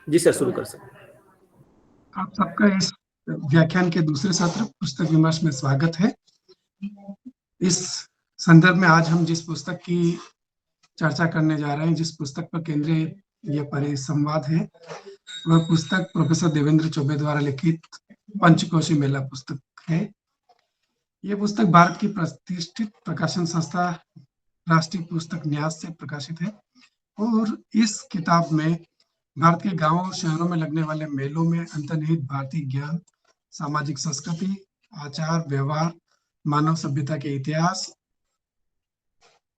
जी sir, शुरू कर सकते हैं। आप सबका इस व्याख्यान के दूसरे सत्र पुस्तक विमर्श में स्वागत है। इस संदर्भ में आज हम जिस पुस्तक की चर्चा करने जा रहे हैं, जिस पुस्तक पर केंद्रीय यह परिसंवाद है, वह पुस्तक प्रोफेसर देवेंद्र चौबे द्वारा लिखित पंचकोशी मेला पुस्तक है। यह पुस्तक भारत की प्रतिष्ठित प्रकाशन संस्था राष्ट्रीय पुस्तक न्यास से प्रकाशित है और इस किताब में भारत के गांवों और शहरों में लगने वाले मेलों में अंतर्निहित भारतीय ज्ञान, सामाजिक संस्कृति, आचार व्यवहार, मानव सभ्यता के इतिहास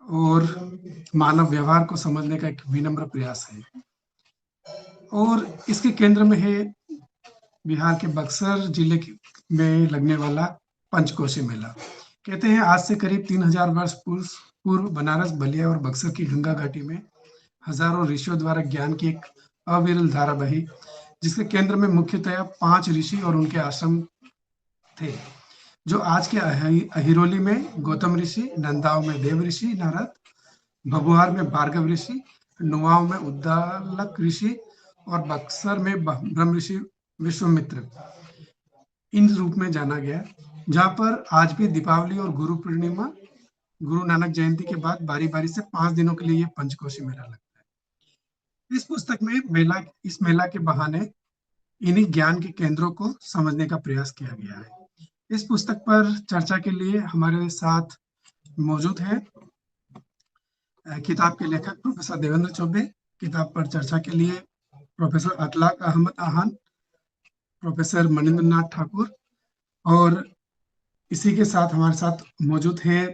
और मानव व्यवहार को समझने का एक विनम्र प्रयास है। और इसके केंद्र में है बिहार के बक्सर जिले में लगने वाला पंचकोशी मेला। कहते हैं आज से करीब 3000 वर्ष पूर्व बनारस, बलिया और बक्सर की गंगा घाटी में हजारों ऋषियों द्वारा ज्ञान की एक अविरल धारा बही, जिसके केंद्र में मुख्यतः 5 ऋषि और उनके आश्रम थे, जो आज के अहिरोली में गौतम ऋषि, नंदाओं में देव ऋषि नारद, भभुआर में भार्गव ऋषि, नुआओं में उद्दालक ऋषि और बक्सर में ब्रह्म ऋषि विश्वामित्र इन रूप में जाना गया, जहां पर आज भी दीपावली और गुरु पूर्णिमा, गुरु नानक जयंती के बाद बारी बारी से 5 दिनों के लिए ये पंचकोशी मेला लगता है। इस पुस्तक में इस मेला के बहाने इन्हीं ज्ञान के केंद्रों को समझने का प्रयास किया गया है। इस पुस्तक पर चर्चा के लिए हमारे साथ मौजूद है किताब के लेखक प्रोफेसर देवेंद्र चौबे, किताब पर चर्चा के लिए प्रोफेसर अखलाक अहमद आहान, प्रोफेसर मणिंद्र नाथ ठाकुर और इसी के साथ हमारे साथ मौजूद है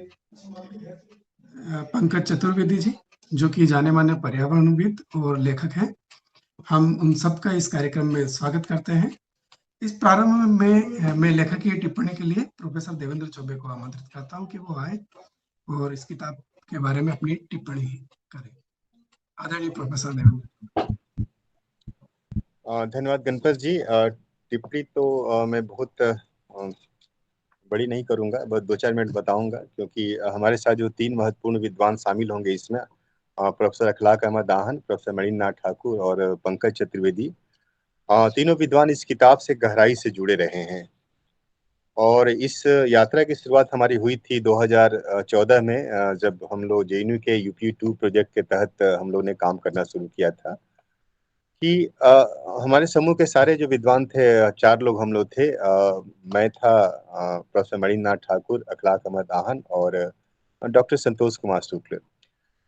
पंकज चतुर्वेदी जी, जो कि जाने माने पर्यावरणविद और लेखक हैं। हम उन सबका इस कार्यक्रम में स्वागत करते हैं। इस प्रारंभ में मैं लेखक की टिप्पणी के लिए प्रोफेसर देवेंद्र चौबे को आमंत्रित करता हूं कि वो आए और इस किताब के बारे में अपनी टिप्पणी करें। आदरणीय प्रोफेसर देवेंद्र। धन्यवाद गणपत जी। टिप्पणी तो मैं बहुत बड़ी नहीं करूंगा, बस 2-4 मिनट बताऊंगा, क्योंकि हमारे साथ जो 3 महत्वपूर्ण विद्वान शामिल होंगे इसमें, प्रोफेसर अखलाक अहमद आहान, प्रोफेसर मणिंद्र नाथ ठाकुर और पंकज चतुर्वेदी, तीनों विद्वान इस किताब से गहराई से जुड़े रहे हैं। और इस यात्रा की शुरुआत हमारी हुई थी 2014 में, जब हम लोग जेएनयू के UP2 प्रोजेक्ट के तहत हम लोग ने काम करना शुरू किया था कि हमारे समूह के सारे जो विद्वान थे, 4 लोग हम लोग थे। मैं था, प्रोफेसर मणिंद्र नाथ ठाकुर, अखलाक अहमद आहान और डॉक्टर संतोष कुमार शुक्ल।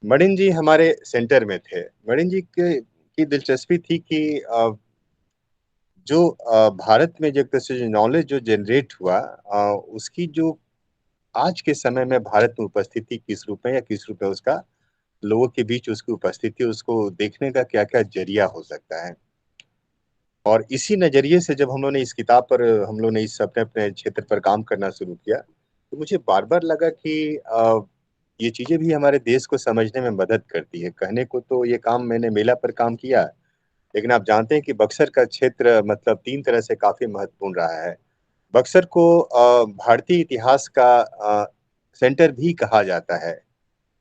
मणिंद्र जी हमारे सेंटर में थे। मणिंद्र जी की दिलचस्पी थी कि जो भारत में जो एक तरह से जो नॉलेज जो जनरेट हुआ, उसकी जो आज के समय में भारत में उपस्थिति किस रूप में या किस रूप में उसका लोगों के बीच उसकी उपस्थिति, उसको देखने का क्या क्या जरिया हो सकता है। और इसी नजरिए से जब हम लोग ने इस किताब पर, हम लोग ने इस अपने अपने क्षेत्र पर काम करना शुरू किया, तो मुझे बार बार लगा कि ये चीजें भी हमारे देश को समझने में मदद करती है। कहने को तो ये काम मैंने मेला पर काम किया, लेकिन आप जानते हैं कि बक्सर का क्षेत्र मतलब 3 तरह से काफी महत्वपूर्ण रहा है। बक्सर को भारतीय इतिहास का सेंटर भी कहा जाता है।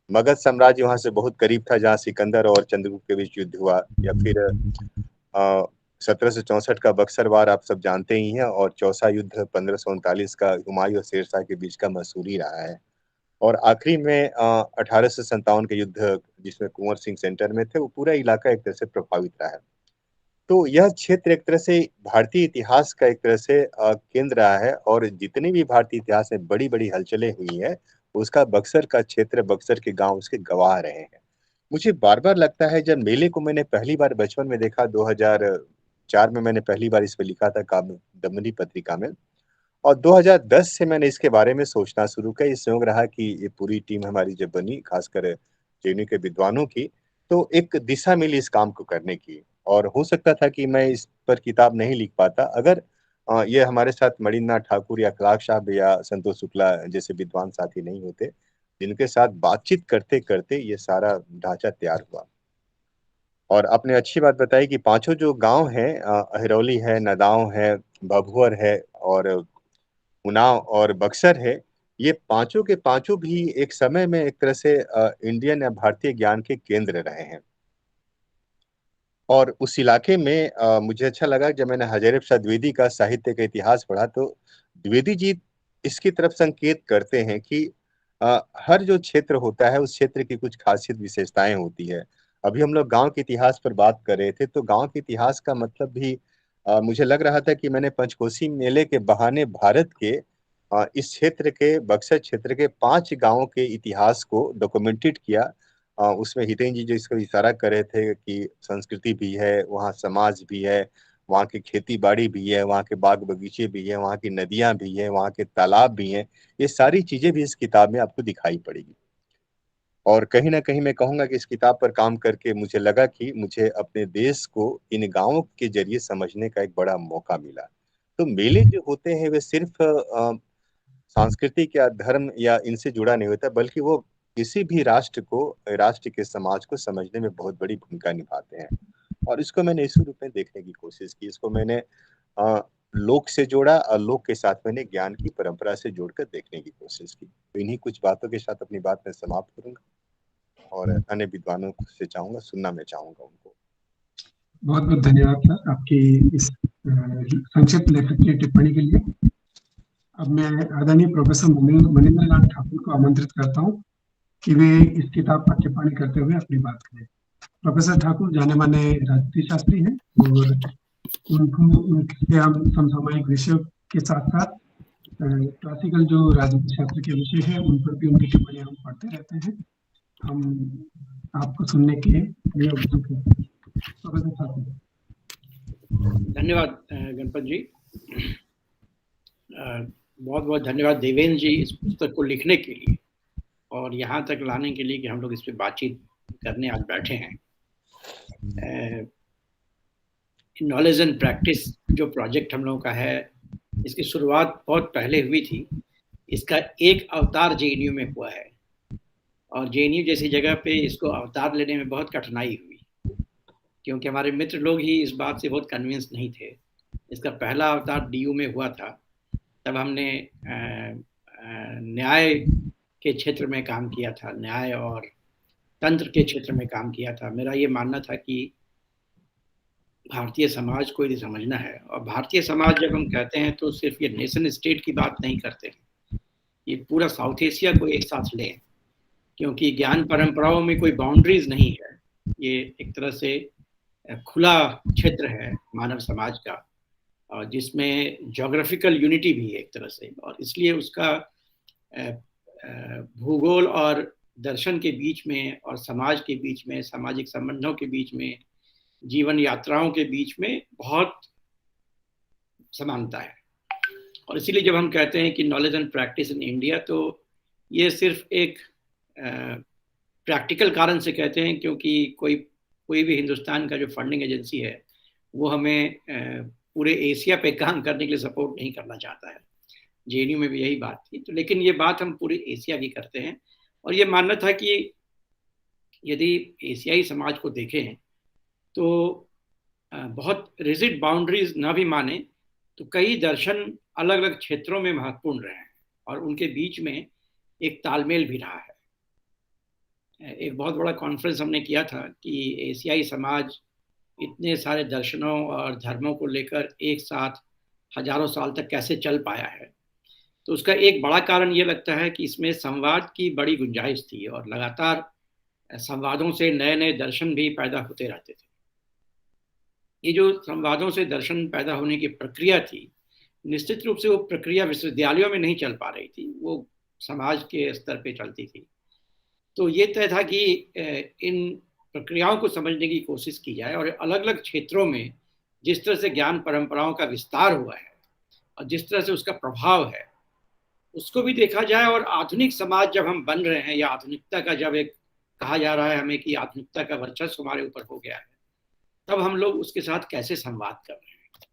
मगध साम्राज्य वहां से बहुत करीब था, जहाँ सिकंदर और चंद्रगुप्त के बीच युद्ध हुआ, या फिर 1764 का बक्सर वार आप सब जानते ही हैं, और चौसा युद्ध 1539 का हुमायूं और शेरशाह के बीच का मसूरी रहा है। और आखिरी में 1857 के युद्ध जिसमें कुंवर सिंह सेंटर में थे, वो पूरा इलाका एक तरह से प्रभावित रहा है। तो यह क्षेत्र एक तरह से भारतीय इतिहास का एक तरह से केंद्र रहा है, और जितनी भी भारतीय इतिहास में बड़ी बड़ी हलचलें हुई है, उसका बक्सर का क्षेत्र, बक्सर के गांव उसके गवाह रहे हैं। मुझे बार बार लगता है, जब मेले को मैंने पहली बार बचपन में देखा, 2004 में मैंने पहली बार इस पे लिखा था काव्य दमनी पत्रिका में, और 2010 से मैंने इसके बारे में सोचना शुरू किया। ये संयोग रहा कि ये पूरी टीम हमारी जब बनी, खासकर जेएनयू के विद्वानों की, तो एक दिशा मिली इस काम को करने की। और हो सकता था कि मैं इस पर किताब नहीं लिख पाता अगर ये हमारे साथ मणिंद्र नाथ ठाकुर या कलाक साहब या संतोष शुक्ला जैसे विद्वान साथी नहीं होते, जिनके साथ बातचीत करते करते ये सारा ढांचा तैयार हुआ। और आपने अच्छी बात बताई कि पांचों जो गांव हैं, अहिरौली है, नदांव है, भभुअर है और उन्नाव और बक्सर है, ये पांचों के पांचों भी एक समय में एक तरह से इंडियन या भारतीय ज्ञान के केंद्र रहे हैं। और उस इलाके में मुझे अच्छा लगा जब मैंने हजारे प्रसाद द्विवेदी का साहित्य का इतिहास पढ़ा, तो द्विवेदी जी इसकी तरफ संकेत करते हैं कि हर जो क्षेत्र होता है उस क्षेत्र की कुछ खासियत विशेषताएं होती है। अभी हम लोग गांव के इतिहास पर बात कर रहे थे, तो गांव के इतिहास का मतलब भी मुझे लग रहा था कि मैंने पंचकोसी मेले के बहाने भारत के इस क्षेत्र के, बक्सर क्षेत्र के 5 गांवों के इतिहास को डॉक्यूमेंटेड किया। उसमें हितेन जी जो इसका इशारा कर रहे थे कि संस्कृति भी है, वहाँ समाज भी है, वहाँ की खेती बाड़ी भी है, वहाँ के बाग बगीचे भी है, वहाँ की नदियां भी है, वहाँ के तालाब भी हैं। ये सारी चीजें भी इस किताब में आपको दिखाई पड़ेगी। और कहीं ना कहीं मैं कहूंगा कि इस किताब पर काम करके मुझे लगा कि मुझे अपने देश को इन गांवों के जरिए समझने का एक बड़ा मौका मिला। तो मेले जो होते हैं वे सिर्फ सांस्कृतिक या धर्म या इनसे जुड़ा नहीं होता, बल्कि वो किसी भी राष्ट्र को, राष्ट्र के समाज को समझने में बहुत बड़ी भूमिका निभाते हैं। और इसको मैंने इसी रूप में देखने की कोशिश की। इसको मैंने लोक से जोड़ा और लोक के साथ मैंने ज्ञान की परंपरा से जोड़कर देखने की कोशिश की। तो इन्हीं कुछ बातों के साथ अपनी बात मैं समाप्त करूंगा और अन्य विद्वानों से चाहूंगा, सुनना मैं चाहूंगा उनको। बहुत बहुत धन्यवाद सर आपकी इस संक्षिप्त लेखक की टिप्पणी के लिए। अब मैं आदरणीय प्रोफेसर मनिंदर लाल ठाकुर को आमंत्रित करता हूँ कि वे इस किताब पर टिप्पणी करते हुए अपनी बात करें। प्रोफेसर ठाकुर जाने माने राजनीति शास्त्री हैं और उनसे हम समसामयिक विषयों के साथ साथ क्लासिकल जो राजनीति शास्त्र के विषय है उन पर भी उनकी टिप्पणियां हम पढ़ते रहते हैं। हम आपको सुनने के लिए उत्सुक हैं। प्रोफेसर ठाकुर। धन्यवाद गणपत जी। बहुत बहुत धन्यवाद देवेंद्र जी इस पुस्तक को लिखने के लिए और यहाँ तक लाने के लिए कि हम लोग इस पे बातचीत करने आज बैठे हैं। नॉलेज एंड प्रैक्टिस जो प्रोजेक्ट हम लोगों का है, इसकी शुरुआत बहुत पहले हुई थी। इसका एक अवतार जेएनयू में हुआ है और जेएनयू जैसी जगह पे इसको अवतार लेने में बहुत कठिनाई हुई, क्योंकि हमारे मित्र लोग ही इस बात से बहुत कन्विंस नहीं थे। इसका पहला अवतार डीयू में हुआ था, तब हमने न्याय के क्षेत्र में काम किया था, न्याय और तंत्र के क्षेत्र में काम किया था। मेरा ये मानना था कि भारतीय समाज को यदि समझना है, और भारतीय समाज जब हम कहते हैं तो सिर्फ ये नेशन स्टेट की बात नहीं करते हैं, ये पूरा साउथ एशिया को एक साथ लें, क्योंकि ज्ञान परंपराओं में कोई बाउंड्रीज नहीं है। ये एक तरह से खुला क्षेत्र है मानव समाज का, और जिसमें ज्योग्राफिकल यूनिटी भी है एक तरह से, और इसलिए उसका भूगोल और दर्शन के बीच में और समाज के बीच में, सामाजिक संबंधों के बीच में, जीवन यात्राओं के बीच में बहुत समानता है। और इसीलिए जब हम कहते हैं कि knowledge and practice in India, तो ये सिर्फ एक प्रैक्टिकल कारण से कहते हैं, क्योंकि कोई भी हिंदुस्तान का जो फंडिंग एजेंसी है वो हमें पूरे एशिया पे काम करने के लिए सपोर्ट नहीं करना चाहता है। जेएनयू में भी यही बात थी। तो लेकिन ये बात हम पूरे एशिया की करते हैं, और ये मानना था कि यदि एशियाई समाज को देखें तो बहुत रिजिड बाउंड्रीज ना भी माने तो कई दर्शन अलग अलग क्षेत्रों में महत्वपूर्ण रहे हैं और उनके बीच में एक तालमेल भी रहा है। एक बहुत बड़ा कॉन्फ्रेंस हमने किया था कि एशियाई समाज इतने सारे दर्शनों और धर्मों को लेकर एक साथ हजारों साल तक कैसे चल पाया है। तो उसका एक बड़ा कारण ये लगता है कि इसमें संवाद की बड़ी गुंजाइश थी और लगातार संवादों से नए नए दर्शन भी पैदा होते रहते थे। ये जो संवादों से दर्शन पैदा होने की प्रक्रिया थी, निश्चित रूप से वो प्रक्रिया विश्वविद्यालयों में नहीं चल पा रही थी, वो समाज के स्तर पे चलती थी। तो ये तय था कि इन प्रक्रियाओं को समझने की कोशिश की जाए और अलग अलग क्षेत्रों में जिस तरह से ज्ञान परंपराओं का विस्तार हुआ है और जिस तरह से उसका प्रभाव है उसको भी देखा जाए। और आधुनिक समाज जब हम बन रहे हैं, या आधुनिकता का जब एक कहा जा रहा है हमें कि आधुनिकता का वर्चस्व हमारे ऊपर हो गया है, तब हम लोग उसके साथ कैसे संवाद कर रहे हैं।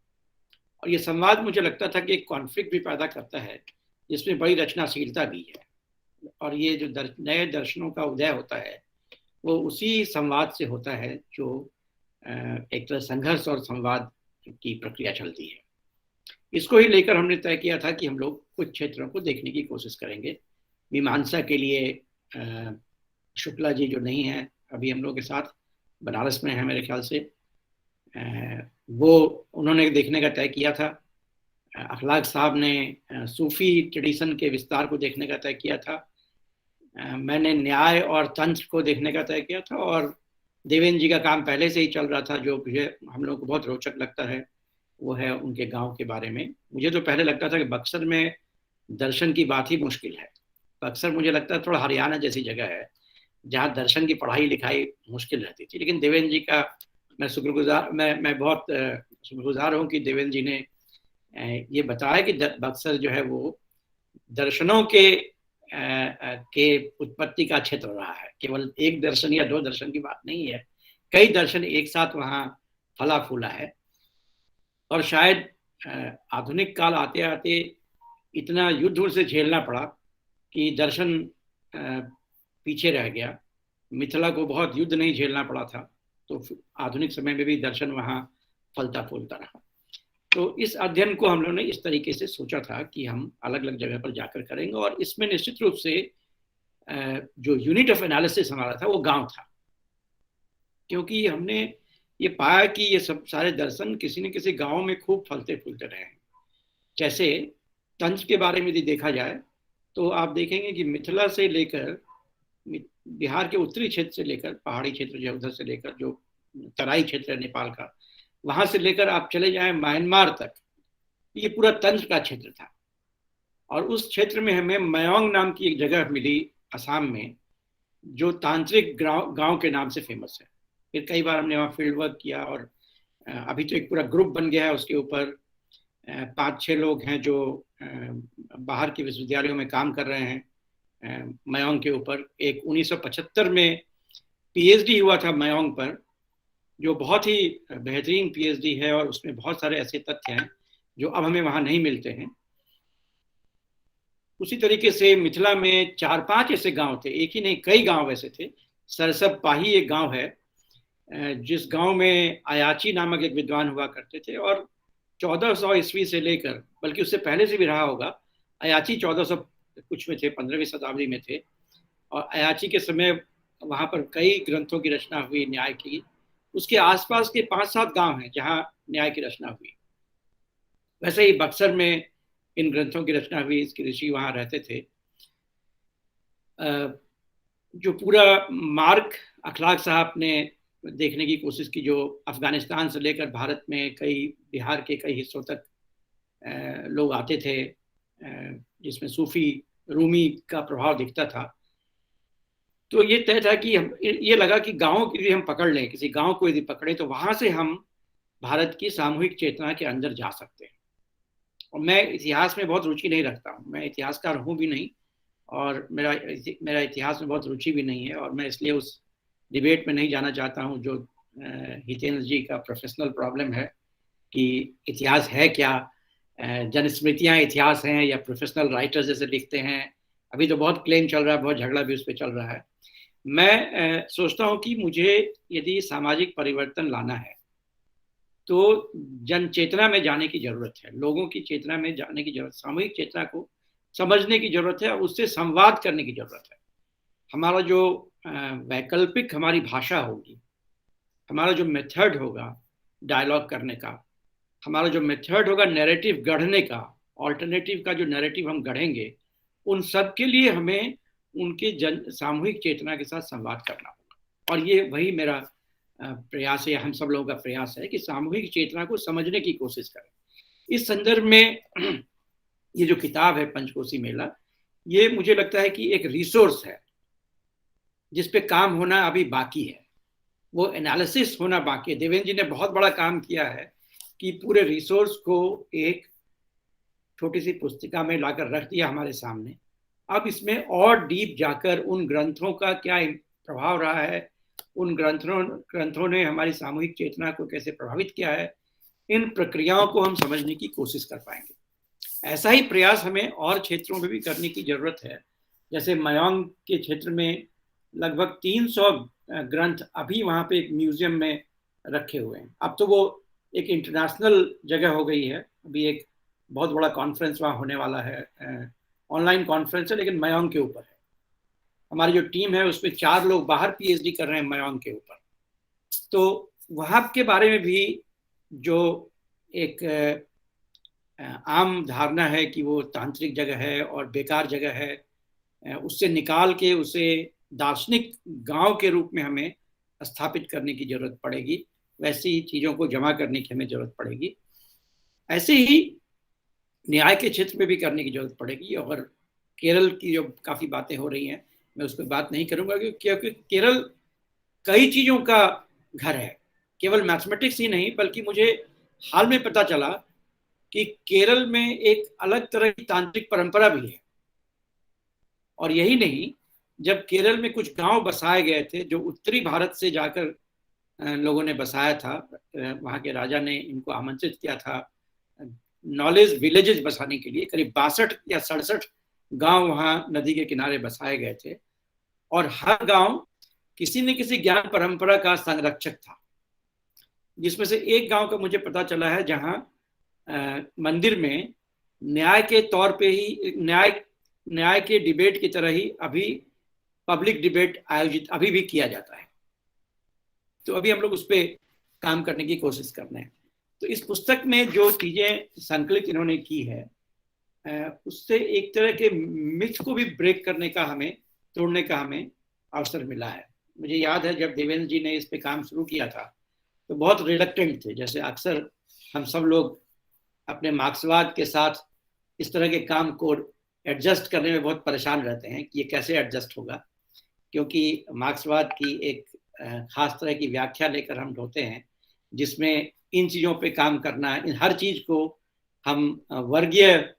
और ये संवाद मुझे लगता था कि एक कॉन्फ्लिक्ट भी पैदा करता है जिसमें बड़ी रचनाशीलता भी है। और ये जो नए दर्शनों का उदय होता है वो उसी संवाद से होता है जो एक तरह संघर्ष और संवाद की प्रक्रिया चलती है। इसको ही लेकर हमने तय किया था कि हम लोग कुछ क्षेत्रों को देखने की कोशिश करेंगे। मीमांसा के लिए शुक्ला जी जो नहीं है अभी हम लोग के साथ, बनारस में है मेरे ख्याल से, वो उन्होंने देखने का तय किया था। अखलाक साहब ने सूफी ट्रेडिशन के विस्तार को देखने का तय किया था। मैंने न्याय और तंत्र को देखने का तय किया था, और देवेंद्र जी का काम पहले से ही चल रहा था। जो मुझे हम लोगों को बहुत रोचक लगता है वो है उनके गांव के बारे में। मुझे तो पहले लगता था कि बक्सर में दर्शन की बात ही मुश्किल है। बक्सर मुझे लगता है थोड़ा हरियाणा जैसी जगह है जहाँ दर्शन की पढ़ाई लिखाई मुश्किल रहती थी, लेकिन देवेंद्र जी का मैं बहुत शुक्रगुजार हूँ कि देवेंद्र जी ने ये बताया कि बक्सर जो है वो दर्शनों के उत्पत्ति का क्षेत्र रहा है। केवल एक दर्शन या दो दर्शन की बात नहीं है, कई दर्शन एक साथ वहाँ फला फूला है। और शायद आधुनिक काल आते आते इतना युद्ध उनसे झेलना पड़ा कि दर्शन पीछे रह गया। मिथिला को बहुत युद्ध नहीं झेलना पड़ा था, तो आधुनिक समय में भी दर्शन वहाँ फलता फूलता रहा। तो इस अध्ययन को हम लोगों ने इस तरीके से सोचा था कि हम अलग अलग जगह पर जाकर करेंगे, और इसमें निश्चित रूप से जो यूनिट ऑफ एनालिसिस हमारा था वो गांव था, क्योंकि हमने ये पाया कि ये सब सारे दर्शन किसी न किसी गांव में खूब फलते फूलते रहे हैं। जैसे तंत्र के बारे में यदि देखा जाए तो आप देखेंगे कि मिथिला से लेकर बिहार के उत्तरी क्षेत्र से लेकर पहाड़ी क्षेत्र जो उधर से लेकर जो तराई क्षेत्र है नेपाल का, वहां से लेकर आप चले जाएं म्यांमार तक, ये पूरा तंत्र का क्षेत्र था। और उस क्षेत्र में हमें मयोंग नाम की एक जगह मिली असम में, जो तांत्रिक गांव के नाम से फेमस है। फिर कई बार हमने वहाँ फील्ड वर्क किया, और अभी तो एक पूरा ग्रुप बन गया है। उसके ऊपर 5-6 लोग हैं जो बाहर के विश्वविद्यालयों में काम कर रहे हैं मयोंग के ऊपर। एक 1975 में पीएचडी हुआ था मयोंग पर, जो बहुत ही बेहतरीन पीएचडी है, और उसमें बहुत सारे ऐसे तथ्य हैं जो अब हमें वहाँ नहीं मिलते हैं। उसी तरीके से मिथिला में 4-5 ऐसे गांव थे, एक ही नहीं कई गांव वैसे थे। सरसब पाही एक गांव है, जिस गांव में अयाची नामक एक विद्वान हुआ करते थे, और 1400 ईस्वी से लेकर, बल्कि उससे पहले से भी रहा होगा, अयाची 1400 कुछ में थे, 15वीं शताब्दी में थे। और अयाची के समय वहाँ पर कई ग्रंथों की रचना हुई न्याय की। उसके आसपास के 5-7 गांव हैं जहाँ न्याय की रचना हुई। वैसे ही बक्सर में इन ग्रंथों की रचना हुई, इसके ऋषि वहाँ रहते थे। जो पूरा मार्ग अखलाक साहब ने देखने की कोशिश की, जो अफगानिस्तान से लेकर भारत में बिहार के कई हिस्सों तक लोग आते थे, जिसमें सूफी रूमी का प्रभाव दिखता था। तो ये तय था कि ये लगा कि गाँव की यदि हम पकड़ लें, किसी गाँव को यदि पकड़े, तो वहाँ से हम भारत की सामूहिक चेतना के अंदर जा सकते हैं। और मैं इतिहास में बहुत रुचि नहीं रखता हूँ, मैं इतिहासकार हूँ भी नहीं, और मेरा इतिहास में बहुत रुचि भी नहीं है, और मैं इसलिए उस डिबेट में नहीं जाना चाहता हूँ जो हितेंद्र जी का प्रोफेशनल प्रॉब्लम है कि इतिहास है क्या, जनस्मृतियाँ इतिहास हैं या प्रोफेशनल राइटर्स जैसे लिखते हैं। अभी तो बहुत क्लेम चल रहा है, बहुत झगड़ा भी उस पर चल रहा है। मैं सोचता हूँ कि मुझे यदि सामाजिक परिवर्तन लाना है तो जन चेतना में जाने की जरूरत है, लोगों की चेतना में जाने की जरूरत, सामूहिक चेतना को समझने की जरूरत है, और उससे संवाद करने की जरूरत है। हमारा जो वैकल्पिक हमारी भाषा होगी, हमारा जो मेथड होगा डायलॉग करने का, हमारा जो मेथड होगा नैरेटिव गढ़ने का, ऑल्टरनेटिव का जो नैरेटिव हम गढ़ेंगे, उन सब के लिए हमें उनके सामूहिक चेतना के साथ संवाद करना होगा। और ये वही मेरा प्रयास है, हम सब लोगों का प्रयास है कि सामूहिक चेतना को समझने की कोशिश करें। इस संदर्भ में ये जो किताब है पंचकोसी मेला, ये मुझे लगता है कि एक रिसोर्स है जिस पे काम होना अभी बाकी है, वो एनालिसिस होना बाकी है। देवेंद्र जी ने बहुत बड़ा काम किया है कि पूरे रिसोर्स को एक छोटी सी पुस्तिका में लाकर रख दिया हमारे सामने। अब इसमें और डीप जाकर उन ग्रंथों का क्या प्रभाव रहा है, उन ग्रंथों ने हमारी सामूहिक चेतना को कैसे प्रभावित किया है, इन प्रक्रियाओं को हम समझने की कोशिश कर पाएंगे। ऐसा ही प्रयास हमें और क्षेत्रों में भी करने की जरूरत है। जैसे मयोंग के क्षेत्र में लगभग 300 ग्रंथ अभी वहाँ पे एक म्यूजियम में रखे हुए हैं। अब तो वो एक इंटरनेशनल जगह हो गई है। अभी एक बहुत बड़ा कॉन्फ्रेंस वहाँ होने वाला है, ऑनलाइन कॉन्फ्रेंस है, लेकिन मयोंग के ऊपर है। हमारी जो टीम है उसमें 4 लोग बाहर पीएचडी कर रहे हैं मयोंग के ऊपर। तो वहां के बारे में भी जो एक आम धारणा है कि वो तांत्रिक जगह है और बेकार जगह है, उससे निकाल के उसे दार्शनिक गांव के रूप में हमें स्थापित करने की जरूरत पड़ेगी। वैसी चीज़ों को जमा करने की हमें जरूरत पड़ेगी। ऐसे ही न्याय के क्षेत्र में भी करने की जरूरत पड़ेगी। और केरल की जो काफ़ी बातें हो रही हैं, मैं उस पर बात नहीं करूँगा क्योंकि केरल कई चीज़ों का घर है, केवल मैथमेटिक्स ही नहीं, बल्कि मुझे हाल में पता चला कि केरल में एक अलग तरह की तांत्रिक परंपरा भी है। और यही नहीं, जब केरल में कुछ गांव बसाए गए थे जो उत्तरी भारत से जाकर लोगों ने बसाया था, वहाँ के राजा ने इनको आमंत्रित किया था नॉलेज विलेजेस बसाने के लिए। करीब 62 या 67 गांव वहाँ नदी के किनारे बसाए गए थे, और हर गांव किसी न किसी ज्ञान परंपरा का संरक्षक था। जिसमें से एक गांव का मुझे पता चला है जहाँ मंदिर में न्याय के तौर पे ही न्याय के डिबेट की तरह ही अभी पब्लिक डिबेट आयोजित अभी भी किया जाता है। तो अभी हम लोग उस पर काम करने की कोशिश कर रहे हैं। तो इस पुस्तक में जो चीज़ें संकलित इन्होंने की है, उससे एक तरह के मिथ को भी ब्रेक करने का तोड़ने का हमें अवसर मिला है। मुझे याद है जब देवेंद्र जी ने इस पे काम शुरू किया था तो बहुत रिलक्टेंट थे। जैसे अक्सर हम सब लोग अपने मार्क्सवाद के साथ इस तरह के काम को एडजस्ट करने में बहुत परेशान रहते हैं कि ये कैसे एडजस्ट होगा, क्योंकि मार्क्सवाद की एक खास तरह की व्याख्या लेकर हम ढोते हैं जिसमें इन चीज़ों पे काम करना है, इन हर चीज़ को हम वर्गीय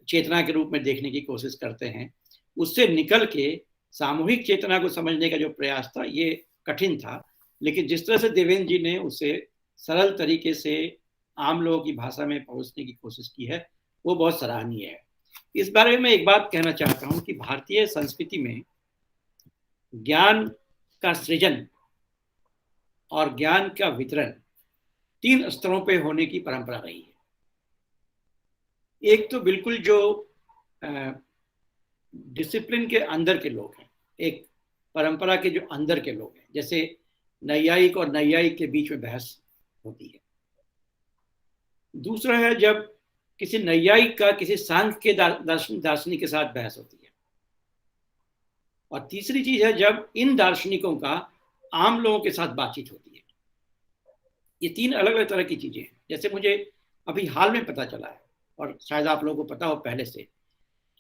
चेतना के रूप में देखने की कोशिश करते हैं। उससे निकल के सामूहिक चेतना को समझने का जो प्रयास था ये कठिन था, लेकिन जिस तरह से देवेंद्र जी ने उसे सरल तरीके से आम लोगों की भाषा में पहुंचने की कोशिश की है, वो बहुत सराहनीय है। इस बारे में एक बात कहना चाहता हूँ कि भारतीय संस्कृति में ज्ञान का सृजन और ज्ञान का वितरण 3 स्तरों पे होने की परंपरा रही है। एक तो बिल्कुल जो डिसिप्लिन के अंदर के लोग हैं, एक परंपरा के जो अंदर के लोग हैं, जैसे नैयायिक और नैयायिक के बीच में बहस होती है। दूसरा है जब किसी नैयायिक का किसी सांख्य के दार्शनिक के साथ बहस होती है। और तीसरी चीज है जब इन दार्शनिकों का आम लोगों के साथ बातचीत होती है। ये 3 अलग अलग तरह की चीजें हैं। जैसे मुझे अभी हाल में पता चला है, और शायद आप लोगों को पता हो पहले से,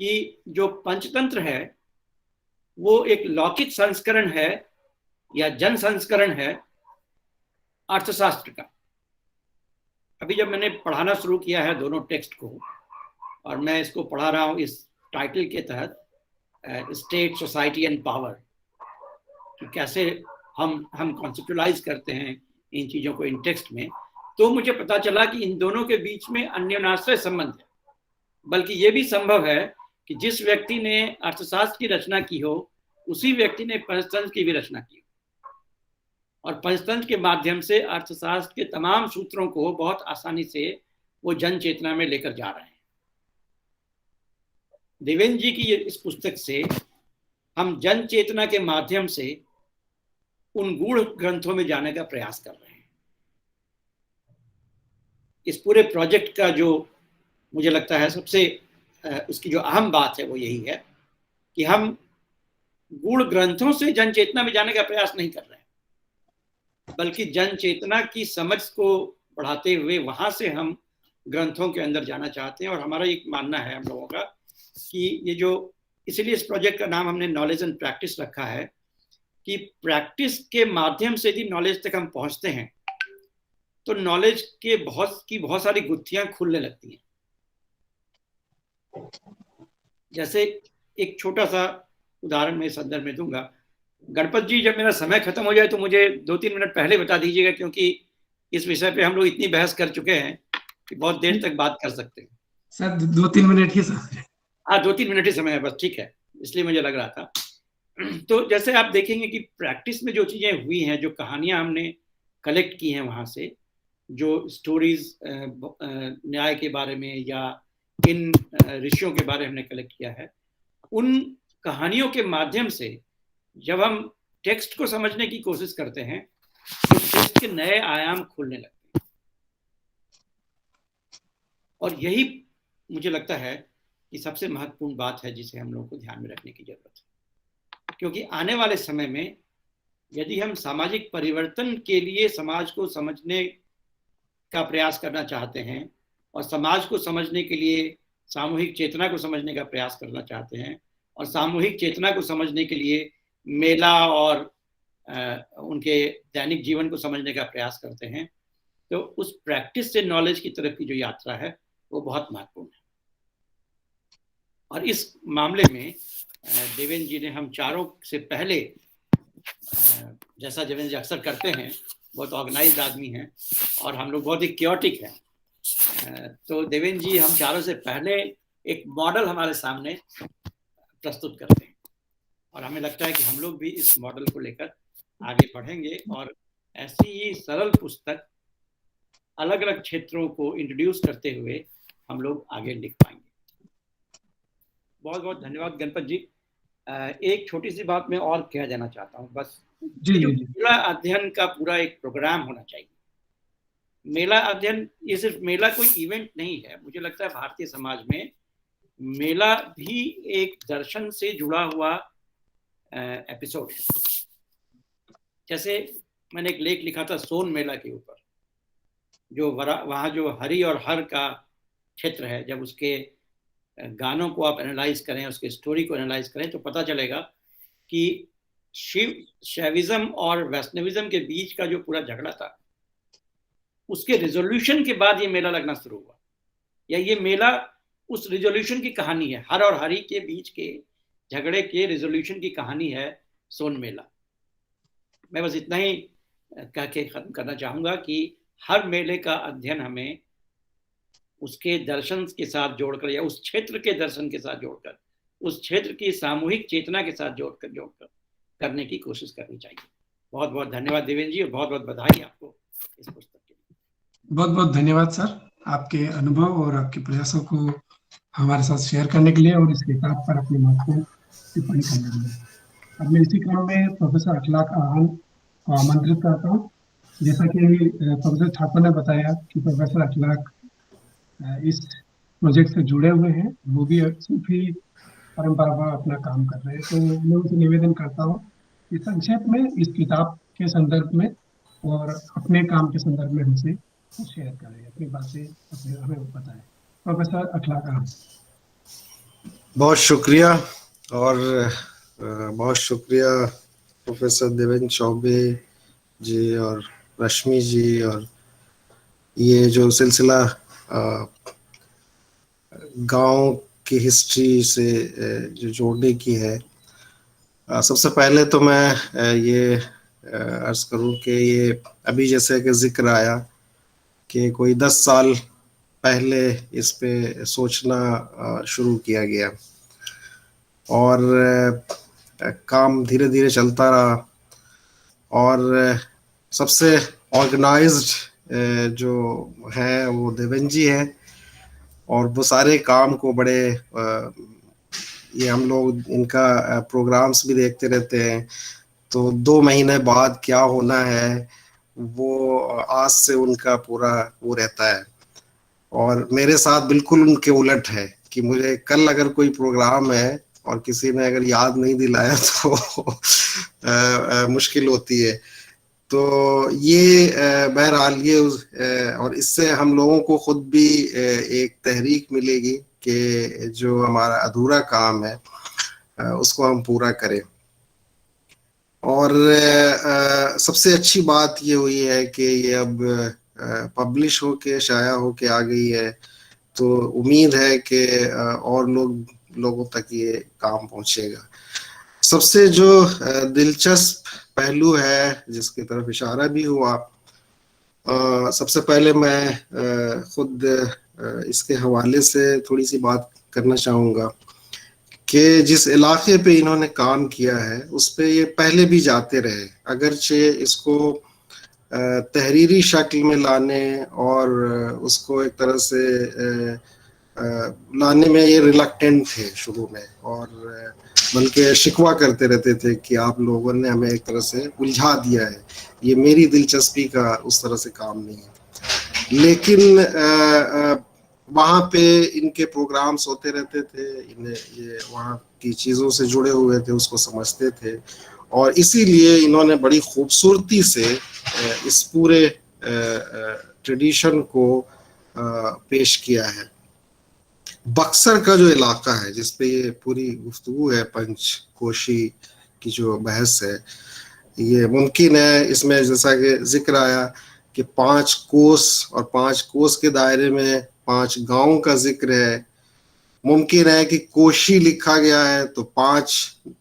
कि जो पंचतंत्र है वो एक लौकिक संस्करण है या जन संस्करण है अर्थशास्त्र का। अभी जब मैंने पढ़ाना शुरू किया है दोनों टेक्स्ट को, और मैं इसको पढ़ा रहा हूँ इस टाइटल के तहत, स्टेट, सोसाइटी एंड पावर, कि कैसे हम कॉन्सेप्चुअलाइज करते हैं इन चीज़ों को इन टेक्स्ट में, तो मुझे पता चला कि इन दोनों के बीच में अन्योन्याश्रय संबंध है। बल्कि ये भी संभव है कि जिस व्यक्ति ने अर्थशास्त्र की रचना की हो उसी व्यक्ति ने पंचतंत्र की भी रचना की, और पंचतंत्र के माध्यम से अर्थशास्त्र के तमाम सूत्रों को बहुत आसानी से वो जन चेतना में लेकर जा रहे हैं। देवेंद्र जी की इस पुस्तक से हम जन चेतना के माध्यम से उन गूढ़ ग्रंथों में जाने का प्रयास कर रहे हैं। इस पूरे प्रोजेक्ट का जो मुझे लगता है सबसे उसकी जो अहम बात है वो यही है कि हम गूढ़ ग्रंथों से जन चेतना में जाने का प्रयास नहीं कर रहे हैं, बल्कि जन चेतना की समझ को बढ़ाते हुए वहां से हम ग्रंथों के अंदर जाना चाहते हैं। और हमारा एक मानना है हम लोगों का कि ये जो, इसलिए इस प्रोजेक्ट का नाम हमने नॉलेज एंड प्रैक्टिस रखा है, कि प्रैक्टिस के माध्यम से यदि नॉलेज तक हम पहुंचते हैं तो नॉलेज के बहुत सारी गुत्थियां खुलने लगती हैं। जैसे एक छोटा सा उदाहरण मैं संदर्भ में दूंगा। गणपत जी, जब मेरा समय खत्म हो जाए तो मुझे 2-3 मिनट पहले बता दीजिएगा, क्योंकि इस विषय पे हम लोग इतनी बहस कर चुके हैं कि बहुत देर तक बात कर सकते हैं। सर 2-3 मिनट ही समय है। हाँ, 2-3 मिनट ही समय है बस, ठीक है, इसलिए मुझे लग रहा था। तो जैसे आप देखेंगे कि प्रैक्टिस में जो चीजें हुई हैं, जो कहानियां हमने कलेक्ट की हैं वहां से, जो स्टोरीज न्याय के बारे में या इन ऋषियों के बारे में हमने कलेक्ट किया है, उन कहानियों के माध्यम से जब हम टेक्स्ट को समझने की कोशिश करते हैं तो टेक्स्ट के नए आयाम खुलने लगते हैं। और यही मुझे लगता है कि सबसे महत्वपूर्ण बात है जिसे हम लोगों को ध्यान में रखने की जरूरत है, क्योंकि आने वाले समय में यदि हम सामाजिक परिवर्तन के लिए समाज को समझने का प्रयास करना चाहते हैं और समाज को समझने के लिए सामूहिक चेतना को समझने का प्रयास करना चाहते हैं और सामूहिक चेतना को समझने के लिए मेला और उनके दैनिक जीवन को समझने का प्रयास करते हैं, तो उस प्रैक्टिस से नॉलेज की तरफ की जो यात्रा है वो बहुत महत्वपूर्ण है। और इस मामले में देवेंद्र जी ने हम चारों से पहले, जैसा देवेंद्र जी अक्सर करते हैं, बहुत ऑर्गेनाइज्ड आदमी हैं और हम लोग बहुत ही क्योटिक हैं, तो देवेंद्र जी हम चारों से पहले एक मॉडल हमारे सामने प्रस्तुत करते हैं और हमें लगता है कि हम लोग भी इस मॉडल को लेकर आगे बढ़ेंगे और ऐसी ही सरल पुस्तक अलग अलग क्षेत्रों को इंट्रोड्यूस करते हुए हम लोग आगे लिख पाएंगे। बहुत बहुत धन्यवाद गणपत जी। एक छोटी सी बात मैं और कह देना चाहता हूँ, बस जी मेला अध्ययन का पूरा एक प्रोग्राम होना चाहिए। मेला अध्ययन ये सिर्फ मेला कोई इवेंट नहीं है, मुझे लगता है भारतीय समाज में मेला भी एक दर्शन से जुड़ा हुआ एपिसोड है। जैसे मैंने एक लेख लिखा था सोन मेला के ऊपर, जो वहाँ जो हरि और हर का क्षेत्र है, जब उसके गानों को आप एनालाइज करें, उसके स्टोरी को एनालाइज करें, तो पता चलेगा कि शैविज्म और वैष्णविज्म के बीच का जो पूरा झगड़ा था, उसके रिजोल्यूशन के बाद ये मेला लगना शुरू हुआ, या ये मेला उस रिजोल्यूशन की कहानी है। हर और हरि के बीच के झगड़े के रिजोल्यूशन की कहानी है सोन मेला। मैं बस इतना ही कह के खत्म करना चाहूंगा कि हर मेले का अध्ययन हमें उसके दर्शन के साथ जोड़कर, या उस क्षेत्र के दर्शन के साथ जोड़कर, उस क्षेत्र की सामूहिक चेतना के साथ जोड़कर करने की कोशिश करनी चाहिए। बहुत बहुत धन्यवाद देवेंद्र जी और बहुत बहुत बधाई आपको इस पुस्तक के लिए। बहुत बहुत धन्यवाद सर, आपके अनुभव और आपके प्रयासों को हमारे साथ शेयर करने के लिए और इस किताब पर अपनी महत्वपूर्ण टिप्पणी करने के लिए। अब मैं इसी क्रम में प्रोफेसर अखलाक आहान को आमंत्रित करता हूँ। जैसा कि प्रोफेसर ठाकुर ने बताया कि प्रोफेसर अखलाक इस प्रोजेक्ट से जुड़े हुए हैं, वो भी सूफी परंपरा पर अपना काम कर रहे हैं, तो मैं उनसे निवेदन करता हूँ कि संक्षेप में इस किताब के संदर्भ में और अपने काम के संदर्भ में हमसे शेयर करें, अपनी बातें अपने हमें बताएं। प्रोफेसर अखलाक आहान। बहुत शुक्रिया, और बहुत शुक्रिया प्रोफेसर देवेंद्र चौबे जी और रश्मि जी, और ये जो सिलसिला गांव की हिस्ट्री से जो जोड़ने की है। सबसे पहले तो मैं ये अर्ज करूं कि ये अभी जैसे कि जिक्र आया कि कोई 10 साल पहले इस पे सोचना शुरू किया गया और काम धीरे धीरे चलता रहा, और सबसे ऑर्गेनाइज्ड जो है वो देवेंद्र जी है, और वो सारे काम को बड़े ये हम लोग इनका प्रोग्राम्स भी देखते रहते हैं, तो 2 महीने बाद क्या होना है वो आज से उनका पूरा वो रहता है। और मेरे साथ बिल्कुल उनके उलट है कि मुझे कल अगर कोई प्रोग्राम है और किसी ने अगर याद नहीं दिलाया तो मुश्किल होती है। तो ये बहरहाल ये और इससे हम लोगों को खुद भी एक तहरीक मिलेगी कि जो हमारा अधूरा काम है उसको हम पूरा करें। और सबसे अच्छी बात ये हुई है कि ये अब पब्लिश होके शाया होके आ गई है, तो उम्मीद है कि और लोगों तक ये काम पहुंचेगा। सबसे जो दिलचस्प पहलू है जिसकी तरफ इशारा भी हुआ, सबसे पहले मैं खुद इसके हवाले से थोड़ी सी बात करना चाहूँगा कि जिस इलाके पे इन्होंने काम किया है उस पे ये पहले भी जाते रहे, अगरचे इसको तहरीरी शक्ल में लाने और उसको एक तरह से लाने में ये रिलक्टेंट थे शुरू में, और बल्कि शिकवा करते रहते थे कि आप लोगों ने हमें एक तरह से उलझा दिया है ये मेरी दिलचस्पी का उस तरह से काम नहीं है। लेकिन वहाँ पे इनके प्रोग्राम्स होते रहते थे, इन्हें ये वहाँ की चीज़ों से जुड़े हुए थे, उसको समझते थे, और इसीलिए इन्होंने बड़ी खूबसूरती से इस पूरे ट्रेडिशन को पेश किया है। बक्सर का जो इलाका है जिस पे ये पूरी गुफ्तगू है, पंचकोशी की जो बहस है, ये मुमकिन है इसमें जैसा कि जिक्र आया कि 5 कोस और 5 कोस के दायरे में 5 गांव का जिक्र है। मुमकिन है कि कोशी लिखा गया है तो 5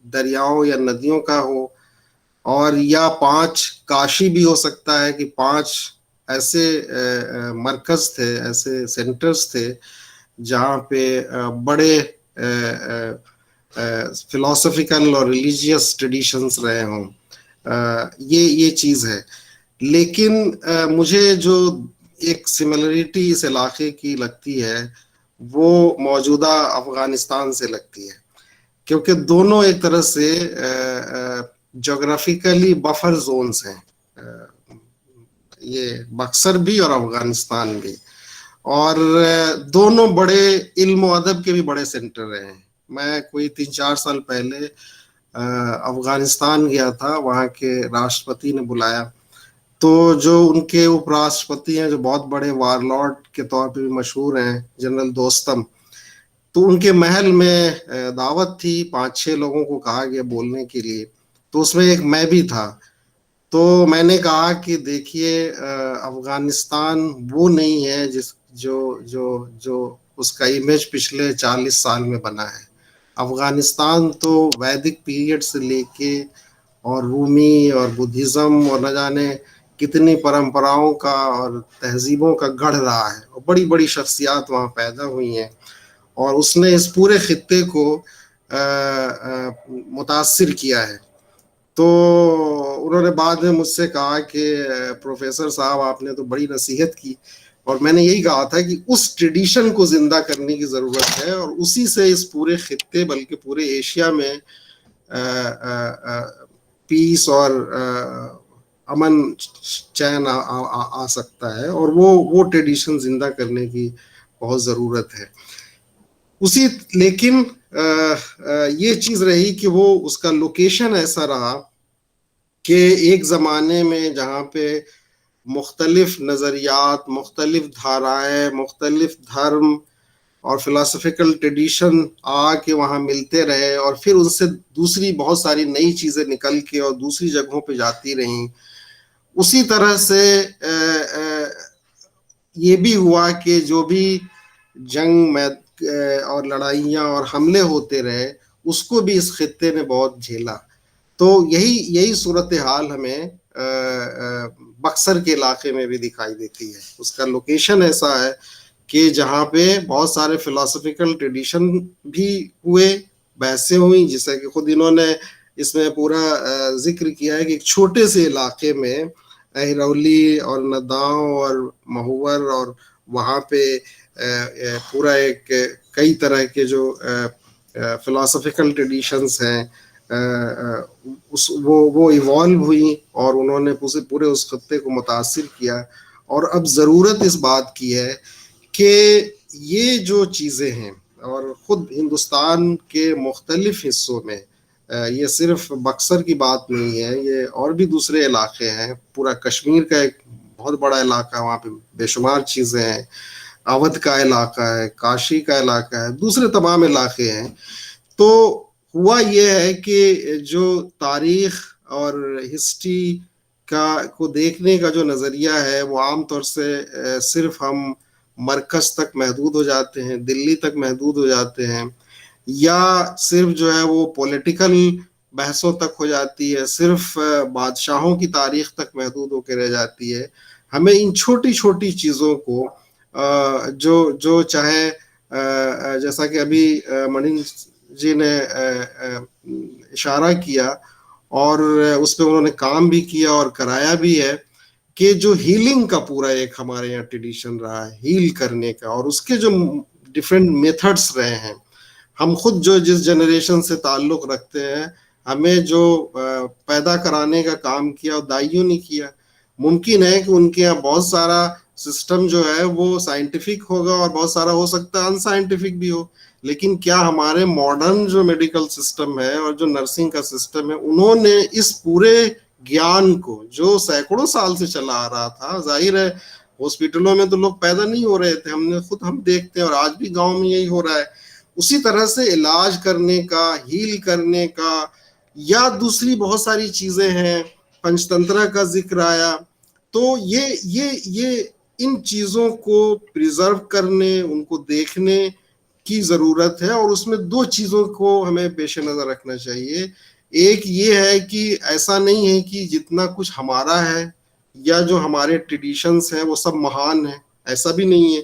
दरियाओं या नदियों का हो, और या 5 काशी भी हो सकता है कि 5 ऐसे मरकज थे, ऐसे सेंटर्स थे जहाँ पे बड़े फिलोसफिकल और रिलीजियस ट्रेडिशंस रहे हों। ये चीज़ है। लेकिन मुझे जो एक सिमिलरिटी इस इलाके की लगती है वो मौजूदा अफगानिस्तान से लगती है, क्योंकि दोनों एक तरह से जोग्राफिकली बफर जोन्स हैं, ये बक्सर भी और अफगानिस्तान भी, और दोनों बड़े इल्म और अदब के भी बड़े सेंटर रहे हैं। मैं कोई 3-4 साल पहले अफगानिस्तान गया था, वहाँ के राष्ट्रपति ने बुलाया, तो जो उनके उपराष्ट्रपति हैं जो बहुत बड़े वारलॉर्ड के तौर पे भी मशहूर हैं, जनरल दोस्तम, तो उनके महल में दावत थी, 5-6 लोगों को कहा गया बोलने के लिए, तो उसमें एक मैं भी था। तो मैंने कहा कि देखिए अफगानिस्तान वो नहीं है जिस जो उसका इमेज पिछले 40 साल में बना है। अफगानिस्तान तो वैदिक पीरियड से लेके और रूमी और बुद्धिज्म और न जाने कितनी परंपराओं का और तहजीबों का गढ़ रहा है, और बड़ी बड़ी शख्सियात वहाँ पैदा हुई हैं, और उसने इस पूरे खित्ते को मुतासिर किया है। तो उन्होंने बाद में मुझसे कहा कि प्रोफेसर साहब आपने तो बड़ी नसीहत की, और मैंने यही कहा था कि उस ट्रेडिशन को जिंदा करने की ज़रूरत है, और उसी से इस पूरे खित्ते बल्कि पूरे एशिया में पीस और अमन चैन आ सकता है, और वो ट्रेडिशन जिंदा करने की बहुत ज़रूरत है। उसी लेकिन ये चीज़ रही कि वो उसका लोकेशन ऐसा रहा कि एक ज़माने में जहाँ पे मुख्तलिफ नज़रियात, मुख्तलिफ धाराएं, मुख्तलिफ धर्म और फिलोसफिकल ट्रेडिशन आके वहाँ मिलते रहे, और फिर उनसे दूसरी बहुत सारी नई चीज़ें निकल के और दूसरी जगहों पे जाती रहीं। उसी तरह से ये भी हुआ कि जो भी जंग में और लड़ाइयाँ और हमले होते रहे उसको भी इस खित्ते ने बहुत झेला। तो यही सूरत हाल हमें बक्सर के इलाके में भी दिखाई देती है। उसका लोकेशन ऐसा है कि जहाँ पे बहुत सारे फिलोसफिकल ट्रेडिशन भी हुए, बहसें हुई, जिससे कि खुद इन्होंने इसमें पूरा जिक्र किया है कि एक छोटे से इलाके में अहिरौली और नदाओं और महुवर और वहाँ पे पूरा एक कई तरह के जो फिलोसफिकल ट्रेडिशंस हैं वो इवॉल्व हुई, और उन्होंने पूरे उस खत्ते को मुतासिर किया। और अब ज़रूरत इस बात की है कि ये जो चीज़ें हैं, और ख़ुद हिंदुस्तान के मुख्तलिफ हिस्सों में, ये सिर्फ बक्सर की बात नहीं है, ये और भी दूसरे इलाके हैं, पूरा कश्मीर का एक बहुत बड़ा इलाका है, वहाँ पे बेशुमार चीज़ें हैं, अवध का इलाका है, काशी का इलाका है, दूसरे तमाम इलाके हैं। तो हुआ ये है कि जो तारीख़ और हिस्ट्री को देखने का जो नज़रिया है वो आम तौर से सिर्फ हम मरकज़ तक महदूद हो जाते हैं, दिल्ली तक महदूद हो जाते हैं, या सिर्फ जो है वो पॉलिटिकल बहसों तक हो जाती है, सिर्फ बादशाहों की तारीख तक महदूद होकर रह जाती है। हमें इन छोटी छोटी चीज़ों को जो चाहे जैसा कि अभी मणि जी ने इशारा किया और उस पर उन्होंने काम भी किया और कराया भी है, कि जो हीलिंग का पूरा एक हमारे यहाँ ट्रेडिशन रहा है हील करने का, और उसके जो डिफरेंट मेथड्स रहे हैं, हम खुद जो जिस जनरेशन से ताल्लुक़ रखते हैं हमें जो पैदा कराने का काम किया वो दाइयों ने किया। मुमकिन है कि उनके यहाँ बहुत सारा सिस्टम जो है वो साइंटिफिक होगा और बहुत सारा हो सकता है अनसाइंटिफिक भी हो, लेकिन क्या हमारे मॉडर्न जो मेडिकल सिस्टम है और जो नर्सिंग का सिस्टम है, उन्होंने इस पूरे ज्ञान को जो सैकड़ों साल से चला आ रहा था, जाहिर है हॉस्पिटलों में तो लोग पैदा नहीं हो रहे थे, हम देखते हैं और आज भी गांव में यही हो रहा है, उसी तरह से इलाज करने का, हील करने का, या दूसरी बहुत सारी चीजें हैं, पंचतंत्र का जिक्र आया, तो ये इन चीजों को प्रिजर्व करने, उनको देखने की जरूरत है। और उसमें दो चीजों को हमें पेश नजर रखना चाहिए। एक ये है कि ऐसा नहीं है कि जितना कुछ हमारा है या जो हमारे ट्रेडिशंस हैं वो सब महान है, ऐसा भी नहीं है।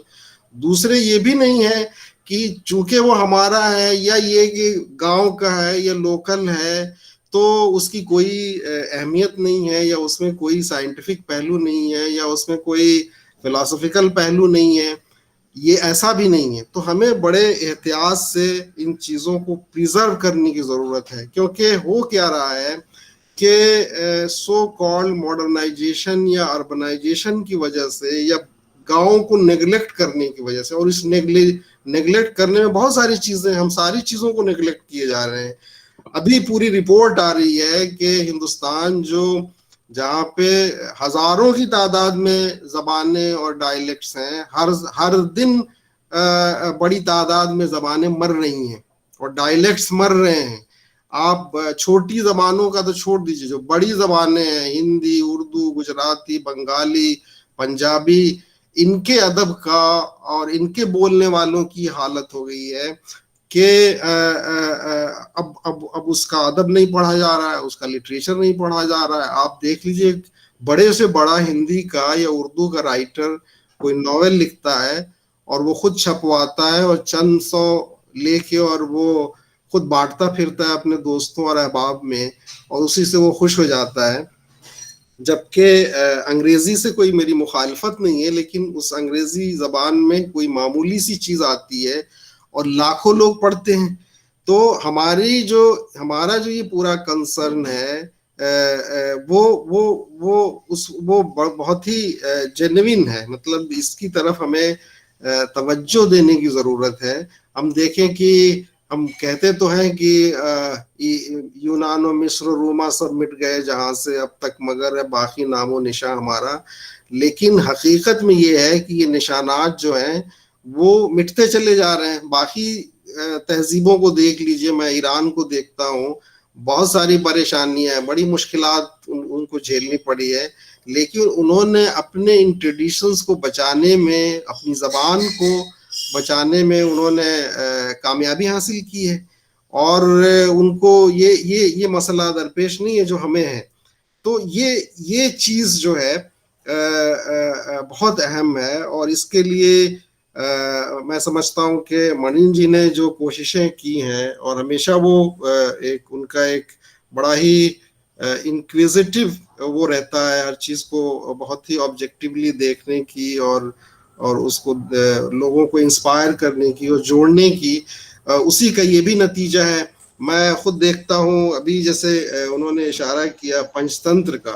दूसरे ये भी नहीं है कि चूंकि वो हमारा है या ये कि गांव का है या लोकल है तो उसकी कोई अहमियत नहीं है या उसमें कोई साइंटिफिक पहलू नहीं है या उसमें कोई फिलोसॉफिकल पहलू नहीं है, ये ऐसा भी नहीं है। तो हमें बड़े एहतियात से इन चीज़ों को प्रिजर्व करने की ज़रूरत है, क्योंकि हो क्या रहा है कि सो कॉल्ड मॉडर्नाइजेशन या अर्बनाइजेशन की वजह से या गाँव को नेग्लेक्ट करने की वजह से, और इस नेग्लेक्ट करने में बहुत सारी चीज़ें, हम सारी चीज़ों को नेग्लेक्ट किए जा रहे हैं। अभी पूरी रिपोर्ट आ रही है कि हिंदुस्तान जो जहाँ पे हजारों की तादाद में जबानें और डायलेक्ट्स हैं, हर दिन बड़ी तादाद में जबानें मर रही हैं और डायलेक्ट्स मर रहे हैं। आप छोटी जबानों का तो छोड़ दीजिए, जो बड़ी जबानें हैं, हिंदी, उर्दू, गुजराती, बंगाली, पंजाबी, इनके अदब का और इनके बोलने वालों की हालत हो गई है कि अब उसका अदब नहीं पढ़ा जा रहा है, उसका लिटरेचर नहीं पढ़ा जा रहा है। आप देख लीजिए, बड़े से बड़ा हिंदी का या उर्दू का राइटर कोई नॉवेल लिखता है और वो खुद छपवाता है और चंद सौ लेके और वो खुद बांटता फिरता है अपने दोस्तों और अहबाब में और उसी से वो खुश हो जाता है। जबकि अंग्रेजी से कोई मेरी मुखालफत नहीं है, लेकिन उस अंग्रेजी जबान में कोई मामूली सी चीज आती है और लाखों लोग पढ़ते हैं। तो हमारा जो ये पूरा कंसर्न है वो बहुत ही जेन्युइन है, मतलब इसकी तरफ हमें तवज्जो देने की जरूरत है। हम देखें कि हम कहते तो हैं कि यूनान और मिस्र, रोमा सब मिट गए जहां से अब तक, मगर है बाकी नामो निशा हमारा। लेकिन हकीकत में ये है कि ये निशानात जो हैं वो मिटते चले जा रहे हैं। बाकी तहजीबों को देख लीजिए, मैं ईरान को देखता हूँ, बहुत सारी परेशानियां हैं, बड़ी मुश्किलात उनको झेलनी पड़ी है, लेकिन उन्होंने अपने इन ट्रेडिशंस को बचाने में, अपनी जबान को बचाने में उन्होंने कामयाबी हासिल की है और उनको ये मसला दरपेश नहीं है जो हमें है। तो ये चीज जो है बहुत अहम है और इसके लिए मैं समझता हूँ कि मणिन जी ने जो कोशिशें की हैं और हमेशा वो उनका एक बड़ा ही इंक्विजिटिव वो रहता है हर चीज को बहुत ही ऑब्जेक्टिवली देखने की और उसको लोगों को इंस्पायर करने की और जोड़ने की, उसी का ये भी नतीजा है। मैं खुद देखता हूँ, अभी जैसे उन्होंने इशारा किया पंचतंत्र का,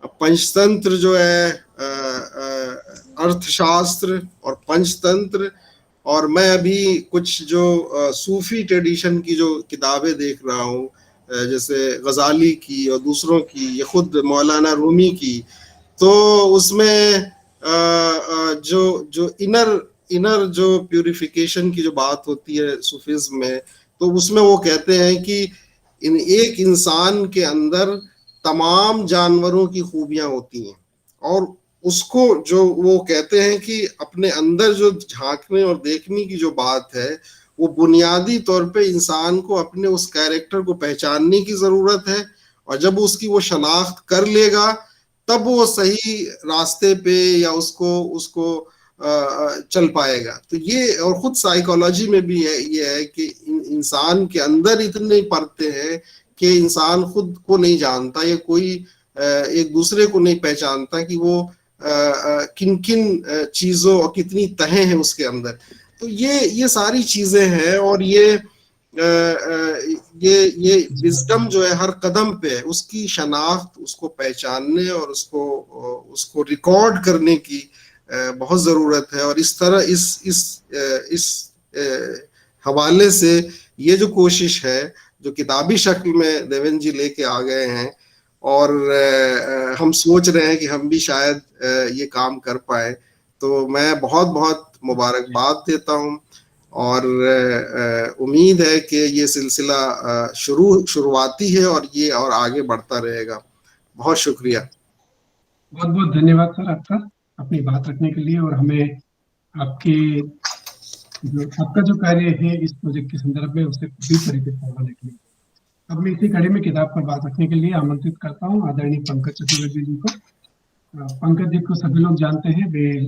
पंचतंत्र जो है अर्थशास्त्र और पंचतंत्र, और मैं अभी कुछ जो सूफी ट्रेडिशन की जो किताबें देख रहा हूँ, जैसे गजाली की और दूसरों की, ये खुद मौलाना रूमी की, तो उसमें जो इनर जो प्यूरिफिकेशन की जो बात होती है सूफिज्म में, तो उसमें वो कहते हैं कि एक इंसान के अंदर तमाम जानवरों की खूबियां होती हैं और उसको जो वो कहते हैं कि अपने अंदर जो झांकने और देखने की जो बात है वो बुनियादी तौर पे इंसान को अपने उस कैरेक्टर को पहचानने की जरूरत है, और जब उसकी वो शनाख्त कर लेगा तब वो सही रास्ते पे या उसको चल पाएगा। तो ये, और खुद साइकोलॉजी में भी है, ये है कि इंसान के अंदर इतने परतें हैं कि इंसान खुद को नहीं जानता या कोई एक दूसरे को नहीं पहचानता कि वो किन किन चीजों और कितनी तहें हैं उसके अंदर। तो ये सारी चीजें हैं और ये ये विजडम जो है हर कदम पे है, उसकी शनाख्त, उसको पहचानने और उसको रिकॉर्ड करने की बहुत जरूरत है। और इस तरह इस हवाले से ये जो कोशिश है जो किताबी शक्ल में देवेंद्र जी लेके आ गए हैं, और हम सोच रहे हैं कि हम भी शायद ये काम कर पाए, तो मैं बहुत बहुत मुबारकबाद देता हूँ। और उम्मीद है कि ये सिलसिला शुरुआती है और ये और आगे बढ़ता रहेगा। बहुत शुक्रिया। बहुत बहुत धन्यवाद सर आपका अपनी बात रखने के लिए और हमें आपका जो कार्य है इस प्रोजेक्ट के संदर्भ में उससे पूरी तरीके से बताने के लिए। अब मैं इसी कड़ी में किताब पर बात रखने के लिए आमंत्रित करता हूँ आदरणीय पंकज चतुर्वेदी जी को। पंकज जी को सभी लोग जानते हैं, वे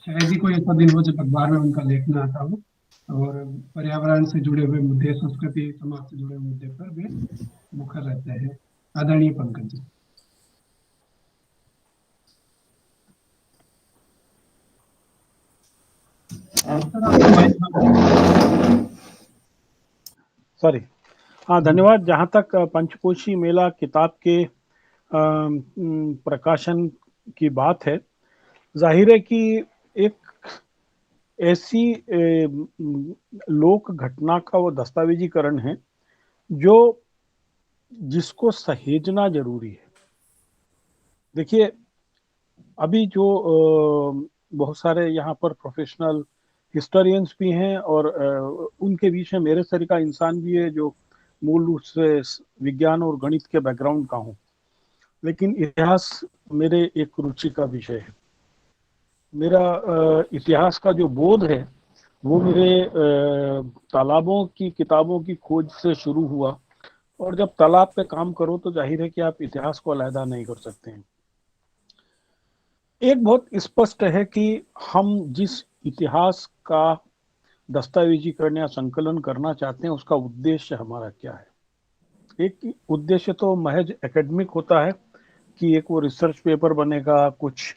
शायद ही कोई ऐसा दिन हो जब अखबार में उनका लेख न आता हो, और पर्यावरण से जुड़े हुए मुद्दे, संस्कृति समाज से जुड़े हुए मुद्दे पर वे मुखर रहते हैं। आदरणीय पंकज जी। सॉरी, हाँ धन्यवाद। जहाँ तक पंचकोशी मेला किताब के प्रकाशन की बात है, जाहिर है कि एक ऐसी लोक घटना का वो दस्तावेजीकरण है जिसको सहेजना जरूरी है। देखिए, अभी जो बहुत सारे यहाँ पर प्रोफेशनल हिस्टोरियंस भी हैं और उनके बीच में मेरे सर का इंसान भी है जो मूल रूप से विज्ञान और गणित के बैकग्राउंड का हूँ, लेकिन इतिहास मेरे एक रुचि का विषय है। मेरा इतिहास का जो बोध है वो मेरे तालाबों की किताबों की खोज से शुरू हुआ, और जब तालाब पे काम करो तो जाहिर है कि आप इतिहास को अलहदा नहीं कर सकते हैं। एक बहुत स्पष्ट है कि हम जिस इतिहास का दस्तावेजीकरण या संकलन करना चाहते हैं उसका उद्देश्य हमारा क्या है। एक उद्देश्य तो महज एकेडमिक होता है कि एक वो रिसर्च पेपर बनेगा, कुछ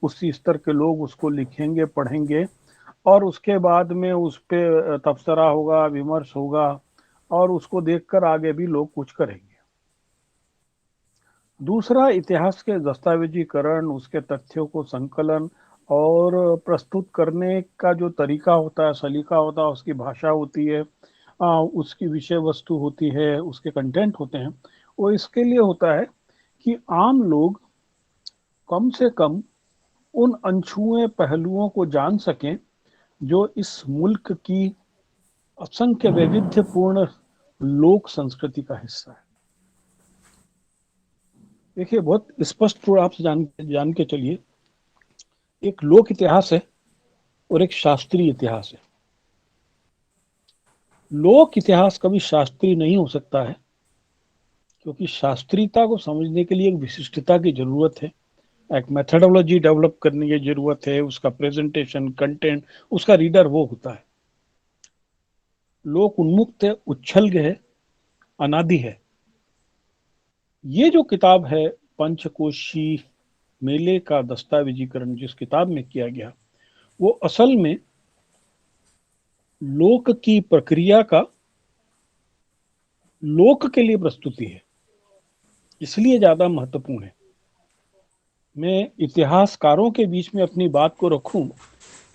उसी स्तर के लोग उसको लिखेंगे, पढ़ेंगे, और उसके बाद में उस पे तबसरा होगा, विमर्श होगा, और उसको देखकर आगे भी लोग कुछ करेंगे। दूसरा, इतिहास के दस्तावेजीकरण, उसके तथ्यों को संकलन और प्रस्तुत करने का जो तरीका होता है, सलीका होता है, उसकी भाषा होती है, उसकी विषय वस्तु होती है, उसके कंटेंट होते हैं, वो इसके लिए होता है कि आम लोग कम से कम उन अनछुए पहलुओं को जान सकें जो इस मुल्क की असंख्य वैविध्यपूर्ण लोक संस्कृति का हिस्सा है। देखिए, बहुत स्पष्ट रूप आप जान के चलिए, एक लोक इतिहास है और एक शास्त्रीय इतिहास है। लोक इतिहास कभी शास्त्रीय नहीं हो सकता है, क्योंकि शास्त्रीयता को समझने के लिए एक विशिष्टता की जरूरत है, एक मेथडोलॉजी डेवलप करने की जरूरत है, उसका प्रेजेंटेशन, कंटेंट, उसका रीडर वो होता है। लोक उन्मुक्त है, उच्छल है, अनादि है। ये जो किताब है पंचकोशी मेले का दस्तावेजीकरण जिस किताब में किया गया, वो असल में लोक की प्रक्रिया का लोक के लिए प्रस्तुति है, इसलिए ज्यादा महत्वपूर्ण है। मैं इतिहासकारों के बीच में अपनी बात को रखूं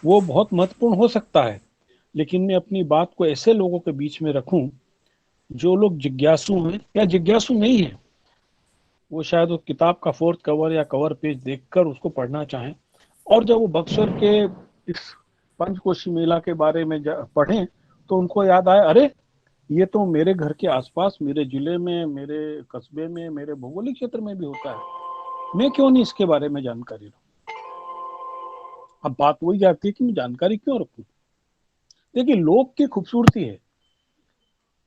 वो बहुत महत्वपूर्ण हो सकता है, लेकिन मैं अपनी बात को ऐसे लोगों के बीच में रखूं जो लोग जिज्ञासु हैं या जिज्ञासु नहीं है, वो शायद वो किताब का फोर्थ कवर या कवर पेज देखकर उसको पढ़ना चाहें, और जब वो बक्सर के इस पंचकोशी मेला के बारे में पढ़ें तो उनको याद आए, अरे ये तो मेरे घर के आसपास, मेरे जिले में, मेरे कस्बे में, मेरे भौगोलिक क्षेत्र में भी होता है, मैं क्यों नहीं इसके बारे में जानकारी लूं। अब बात वही जाती है कि मैं जानकारी क्यों रखूं। देखिए, लोक की खूबसूरती है,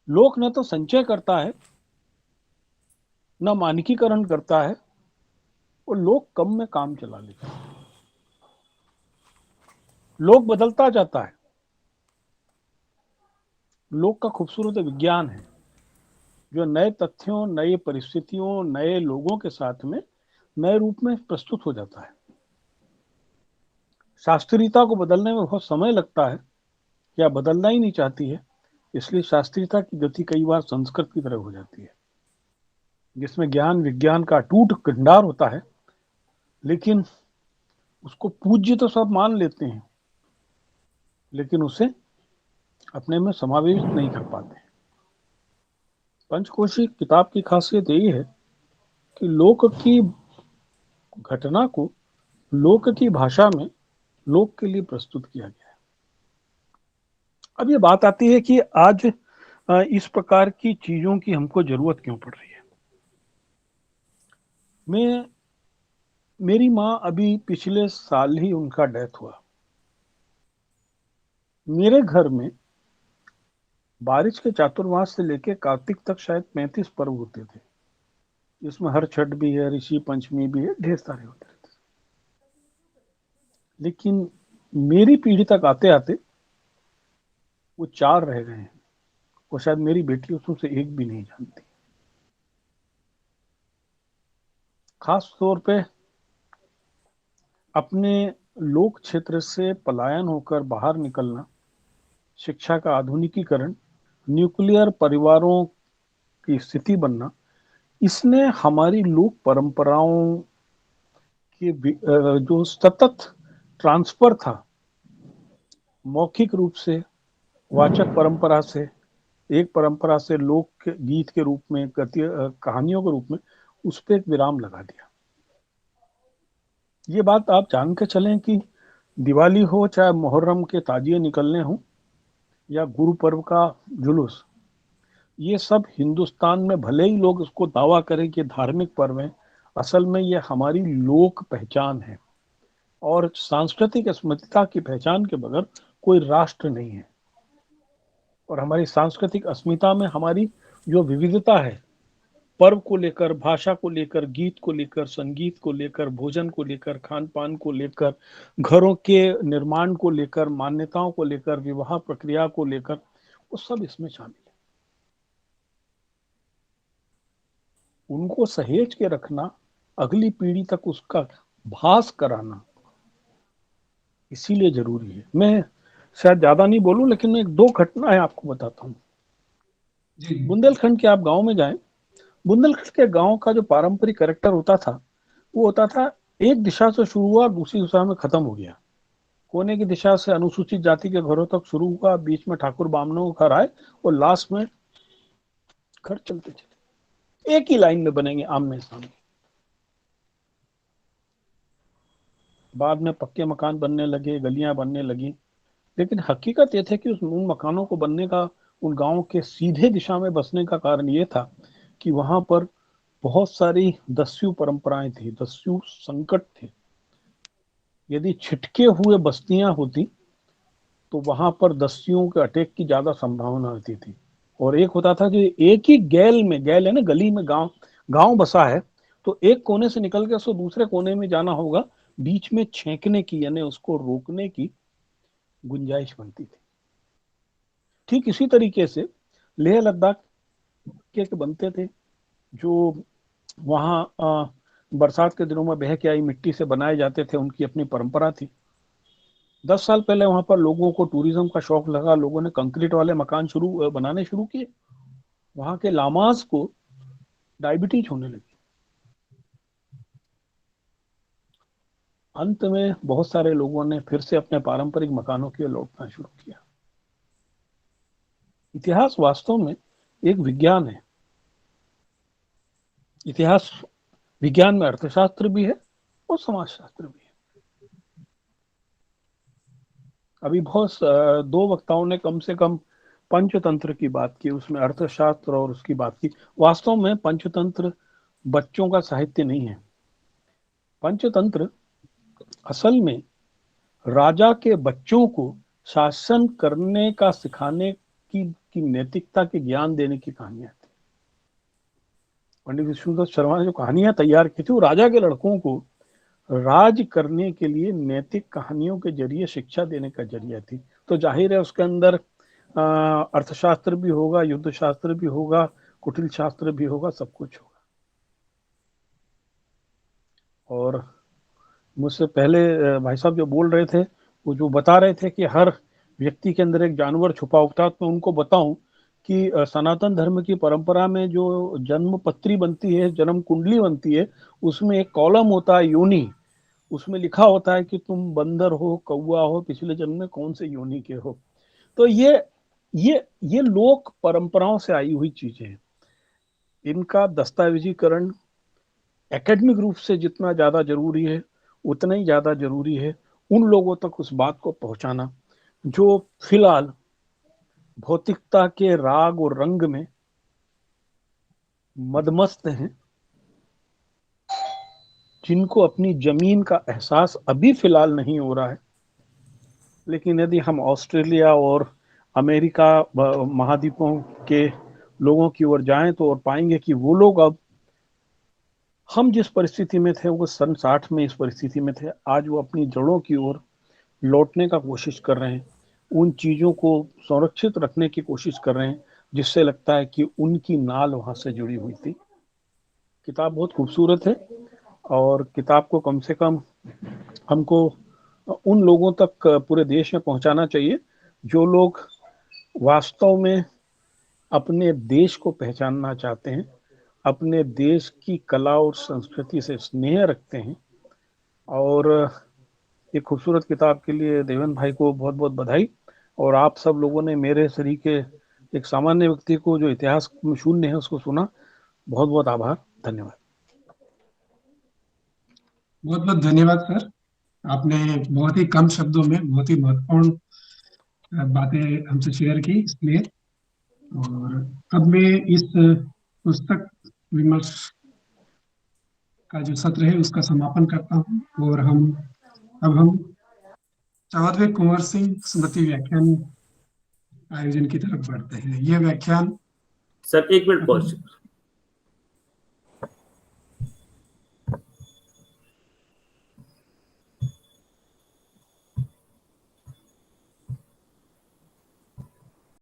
लोक न तो संचय करता है, न मानकीकरण करता है, और लोक कम में काम चला लेता है। लोक बदलता जाता है। लोक का खूबसूरत विज्ञान है जो नए तथ्यों, नई परिस्थितियों, नए लोगों के साथ में नए रूप में प्रस्तुत हो जाता है। शास्त्रीयता को बदलने में बहुत समय लगता है, या बदलना ही नहीं चाहती है, इसलिए शास्त्रीयता की गति कई बार संस्कृत की तरह हो जाती है, जिसमें ज्ञान विज्ञान का अटूट भंडार होता है, लेकिन उसको पूज्य तो सब मान लेते हैं, लेकिन उसे अपने में समावेश नहीं कर पाते। पंचकोशी किताब की खासियत यही है कि लोक की घटना को लोक की भाषा में लोक के लिए प्रस्तुत किया गया है। अब ये बात आती है कि आज इस प्रकार की चीजों की हमको जरूरत क्यों पड़ रही है। मेरी माँ अभी पिछले साल ही उनका डेथ हुआ। मेरे घर में बारिश के चातुर्मास से लेकर कार्तिक तक शायद 35 पर्व होते थे, जिसमें हर छठ भी है, ऋषि पंचमी भी है, ढेर सारे होते थे। लेकिन मेरी पीढ़ी तक आते आते वो 4 रह गए हैं, और शायद मेरी बेटी उसमें से एक भी नहीं जानती। खास तौर पे अपने लोक क्षेत्र से पलायन होकर बाहर निकलना, शिक्षा का आधुनिकीकरण, न्यूक्लियर परिवारों की स्थिति बनना, इसने हमारी लोक परंपराओं के जो सतत ट्रांसफर था, मौखिक रूप से वाचक परंपरा से एक परंपरा से लोक गीत के रूप में, कहानियों के रूप में, उस पर एक विराम लगा दिया। ये बात आप जान के चलें कि दिवाली हो, चाहे मुहर्रम के ताजिए निकलने हो, या गुरु पर्व का जुलूस, ये सब हिंदुस्तान में भले ही लोग उसको दावा करें कि धार्मिक पर्व है, असल में ये हमारी लोक पहचान है, और सांस्कृतिक अस्मिता की पहचान के बगैर कोई राष्ट्र नहीं है। और हमारी सांस्कृतिक अस्मिता में हमारी जो विविधता है, पर्व को लेकर, भाषा को लेकर, गीत को लेकर, संगीत को लेकर, भोजन को लेकर, खान पान को लेकर, घरों के निर्माण को लेकर, मान्यताओं को लेकर, विवाह प्रक्रिया को लेकर, वो सब इसमें शामिल है। उनको सहेज के रखना, अगली पीढ़ी तक उसका भास कराना इसीलिए जरूरी है। मैं शायद ज्यादा नहीं बोलूं, लेकिन मैं 2 घटनाएं आपको बताता हूँ। बुंदेलखंड के आप गांव में जाएं, बुंदेलखंड के गांव का जो पारंपरिक कैरेक्टर होता था, वो होता था एक दिशा से शुरू हुआ, दूसरी दिशा में खत्म हो गया। कोने की दिशा से अनुसूचित जाति के घरों तक शुरू हुआ, बीच में ठाकुर बामनों के घर आए, और लास्ट में घर चलते चले एक ही लाइन में बनेंगे आमने सामने। बाद में पक्के मकान बनने लगे, गलियां बनने लगी, लेकिन हकीकत यह थी कि उन मकानों को बनने का, उन गांव के सीधे दिशा में बसने का कारण ये था कि वहां पर बहुत सारी दस्यु परंपराएं थी, दस्यु संकट थे। यदि छिटके हुए बस्तियां होती तो वहां पर दस्युओं के अटैक की ज्यादा संभावना होती थी। और एक होता था कि एक ही गैल में, गैल है ना, गली में गांव बसा है, तो एक कोने से निकल के उसको दूसरे कोने में जाना होगा, बीच में छेंकने की, यानी उसको रोकने की गुंजाइश बनती थी। ठीक इसी तरीके से लेह लद्दाख के बनते थे, जो वहां बरसात के दिनों में बह के आई मिट्टी से बनाए जाते थे, उनकी अपनी परंपरा थी। 10 साल पहले वहां पर लोगों को टूरिज्म का शौक लगा, लोगों ने कंक्रीट वाले मकान बनाने शुरू किए। वहां के लामाज को डायबिटीज होने लगी। अंत में बहुत सारे लोगों ने फिर से अपने पारंपरिक मकानों की ओर लौटना शुरू किया। इतिहास वास्तव में एक विज्ञान है। इतिहास विज्ञान में अर्थशास्त्र भी है और समाजशास्त्र भी है। अभी बहुत 2 वक्ताओं ने कम से कम पंचतंत्र की बात की, उसमें अर्थशास्त्र और उसकी बात की। वास्तव में पंचतंत्र बच्चों का साहित्य नहीं है। पंचतंत्र असल में राजा के बच्चों को शासन करने का सिखाने की नैतिकता के ज्ञान देने की कहानियां थी। पंडित विष्णुदत्त शर्मा ने जो कहानियां तैयार की थी, वो राजा के लड़कों को राज करने के लिए नैतिक कहानियों के जरिए शिक्षा देने का जरिया थी। तो जाहिर है उसके अंदर अर्थशास्त्र भी होगा, युद्ध शास्त्र भी होगा, कुटिल शास्त्र भी होगा, सब कुछ होगा। और मुझसे पहले भाई साहब जो बोल रहे थे, वो जो बता रहे थे कि हर व्यक्ति के अंदर एक जानवर छुपा होता है, तो मैं उनको बताऊं कि सनातन धर्म की परंपरा में जो जन्म पत्री बनती है, जन्म कुंडली बनती है, उसमें एक कॉलम होता है योनि। उसमें लिखा होता है कि तुम बंदर हो, कौवा हो, पिछले जन्म में कौन से योनि के हो। तो ये लोक परंपराओं से आई हुई चीजें हैं। इनका दस्तावेजीकरण एकेडमिक रूप से जितना ज्यादा जरूरी है, उतना ही ज्यादा जरूरी है उन लोगों तक उस बात को पहुंचाना जो फिलहाल भौतिकता के राग और रंग में मदमस्त हैं, जिनको अपनी जमीन का एहसास अभी फिलहाल नहीं हो रहा है। लेकिन यदि हम ऑस्ट्रेलिया और अमेरिका महाद्वीपों के लोगों की ओर जाएं तो और पाएंगे कि वो लोग अब हम जिस परिस्थिति में थे वो सन 60 में इस परिस्थिति में थे, आज वो अपनी जड़ों की ओर लौटने का कोशिश कर रहे हैं, उन चीजों को संरक्षित रखने की कोशिश कर रहे हैं जिससे लगता है कि उनकी नाल वहां से जुड़ी हुई थी। किताब बहुत खूबसूरत है और किताब को कम से कम हमको उन लोगों तक पूरे देश में पहुंचाना चाहिए जो लोग वास्तव में अपने देश को पहचानना चाहते हैं, अपने देश की कला और संस्कृति से स्नेह रखते हैं। और एक खूबसूरत किताब के लिए देवेंद्र भाई को बहुत बहुत बधाई। और आप सब लोगों ने मेरे तरीके एक सामान्य व्यक्ति को जो इतिहास में शून्य है उसको सुना, बहुत बहुत आभार, धन्यवाद। बहुत बहुत धन्यवाद सर। आपने बहुत ही कम शब्दों में बहुत ही महत्वपूर्ण बातें हमसे शेयर की, इसलिए। और अब मैं इस पुस्तक विमर्श का जो सत्र है उसका समापन करता हूँ और अब हम 14वें कुंवर सिंह स्मृति व्याख्यान आयोजन की तरफ बढ़ते हैं। यह व्याख्यान सर 1 मिनट पॉज।